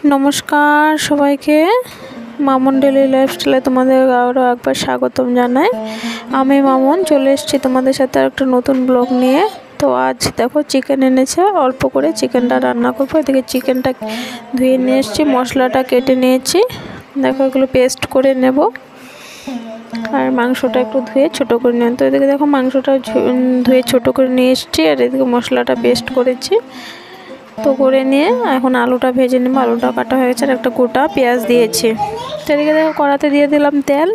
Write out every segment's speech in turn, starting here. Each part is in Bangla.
নমস্কার সবাইকে, মামুন ডেলি লাইফস্টাইলে তোমাদের আরও একবার স্বাগতম জানাই। আমি মামুন চলে এসেছি তোমাদের সাথে একটা নতুন ব্লগ নিয়ে। তো আজ দেখো চিকেন এনেছে, অল্প করে চিকেনটা রান্না করবো। এদিকে চিকেনটা ধুয়ে নিয়ে এসেছি, মশলাটা কেটে নিয়েছি, দেখো এগুলো পেস্ট করে নেব। আর মাংসটা একটু ধুয়ে ছোটো করে নেন। তো এদিকে দেখো মাংসটা ধুয়ে ছোটো করে নিয়ে এসেছি, আর এদিকে মশলাটা পেস্ট করেছি। তো করে নিয়ে এখন আলুটা ভেজে নেব। আলুটা কাটা হয়ে গেছে আর একটা গোটা পেঁয়াজ দিয়েছি। তো এদিকে দেখো কড়াতে দিয়ে দিলাম তেল।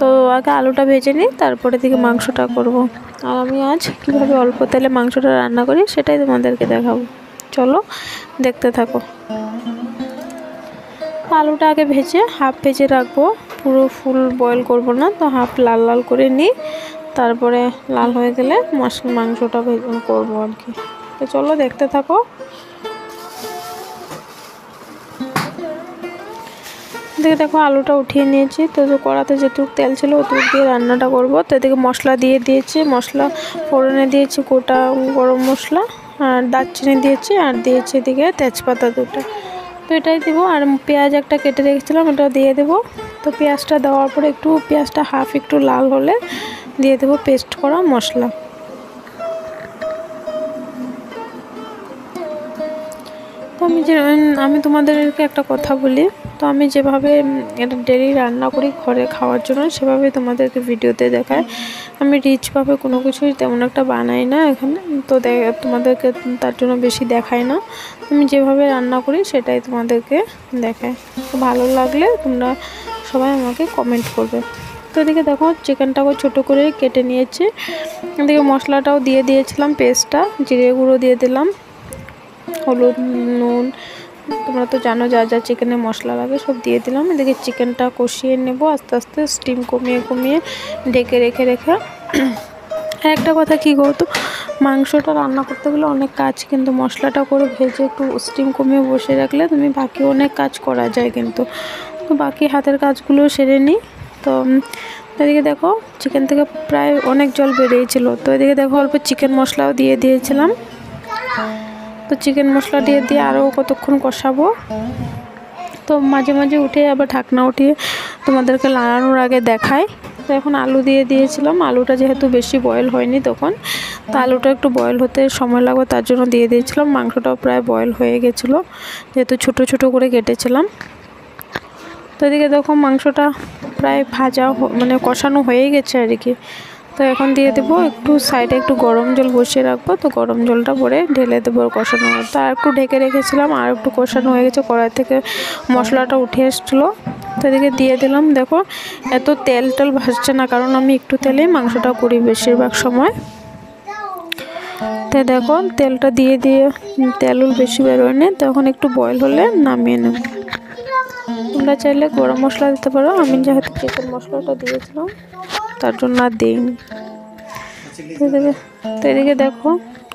তো আগে আলুটা ভেজে নিই, তারপরে দিকে মাংসটা করব। আর আমি আজ কীভাবে অল্প তেলে মাংসটা রান্না করি সেটাই তোমাদেরকে দেখাবো, চলো দেখতে থাকো। আলুটা আগে ভেজে হাফ ভেজে রাখবো, পুরো ফুল বয়েল করব না। তো হাফ লাল লাল করে নিই, তারপরে লাল হয়ে গেলে মাংসটা ভেজে করবো আর কি। তো চলো দেখতে থাকো। দেখো আলুটা উঠিয়ে নিয়েছি। তো কড়াতে যেটুকু তেল ছিল ওটুকু দিয়ে রান্নাটা করব। তো এদিকে মশলা দিয়ে দিয়েছি, মশলা ফোড়নে দিয়েছি গোটা গরম মশলা আর দারচিনি দিয়েছি, আর দিয়েছি এদিকে তেজপাতা দুটো। তো এটাই দেবো। আর পেঁয়াজ একটা কেটে রেখেছিলাম, ওটা দিয়ে দেবো। তো পেঁয়াজটা দেওয়ার পরে একটু পেঁয়াজটা হাফ একটু লাল হলে দিয়ে দেবো পেস্ট করা মশলা। তো আমি তোমাদেরকে একটা কথা বলি, তো আমি যেভাবে এটা ডেলি রান্না করি ঘরে খাওয়ার জন্য সেভাবে তোমাদেরকে ভিডিওতে দেখাই। আমি রিচভাবে কোনো কিছুই তেমন একটা বানাই না এখানে, তো তোমাদেরকে তার জন্য বেশি দেখাই না। আমি যেভাবে রান্না করি সেটাই তোমাদেরকে দেখাই। তো ভালো লাগলে তোমরা সবাই আমাকে কমেন্ট করবে। তো এদিকে দেখো চিকেনটাকে ছোটো করে কেটে নিয়েছি। এদিকে মশলাটাও দিয়ে দিয়েছিলাম, পেস্টটা জিরে গুঁড়ো দিয়ে দিলাম, হলুদ, নুন, তোমরা তো জানো যা যা চিকেনে মশলা লাগে সব দিয়ে দিলাম। এদিকে চিকেনটা কষিয়ে নেব আস্তে আস্তে, স্টিম কমিয়ে কমিয়ে ঢেকে রেখে রেখে। একটা কথা কী করতো, মাংসটা রান্না করতে গেলে অনেক কাজ, কিন্তু মশলাটা করে ভেজে একটু স্টিম কমিয়ে বসে রাখলে তুমি বাকি অনেক কাজ করা যায় কিন্তু। তো বাকি হাতের কাজগুলো সেরে নিই। তো এদিকে দেখো চিকেন থেকে প্রায় অনেক জল বেরিয়েছিল। তো এদিকে দেখো অল্প চিকেন মশলাও দিয়ে দিয়েছিলাম। তো চিকেন মশলা দিয়ে আরও কতক্ষণ কষাবো। তো মাঝে মাঝে উঠে আবার ঢাকনা উঠিয়ে তোমাদেরকে নাড়ানোর আগে দেখাই। তো এখন আলু দিয়ে দিয়েছিলাম, আলুটা যেহেতু বেশি বয়েল হয়নি তখন, তো আলুটা একটু বয়েল হতে সময় লাগবে তার জন্য দিয়ে দিয়েছিলাম। মাংসটাও প্রায় বয়েল হয়ে গেছিলো যেহেতু ছোটো ছোটো করে কেটেছিলাম। তো এদিকে দেখো মাংসটা প্রায় ভাজা মানে কষানো হয়ে গেছে আর কি। তো এখন দিয়ে দেবো একটু সাইডে একটু গরম জল বসিয়ে রাখবো। তো গরম জলটা পরে ঢেলে দেবো কষানো। তো আর একটু ঢেকে রেখেছিলাম, আর একটু কষানো হয়ে গেছে, কড়াই থেকে মশলাটা উঠে এসছিলো। তো এদিকে দিয়ে দিলাম। দেখো এত তেল ভাসছে না, কারণ আমি একটু তেলেই মাংসটা করি বেশিরভাগ সময়। তো দেখো তেলটা দিয়ে তেল বেশি বেরোয় না, তখন একটু বয়েল হলে নামিয়ে নেব। তোমরা চাইলে গরম মশলা দিতে পারো, আমি যেহেতু চিকেন মশলাটা দিয়েছিলাম তার জন্য আর দিইনি। তো এদিকে দেখো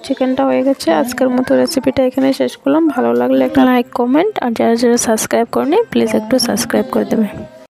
চিকেনটা হয়ে গেছে। আজকের মতো রেসিপিটা এখানে শেষ করলাম। ভালো লাগলে একটা লাইক, কমেন্ট, আর যারা যারা সাবস্ক্রাইব করেনি প্লিজ একটু সাবস্ক্রাইব করে দেবে।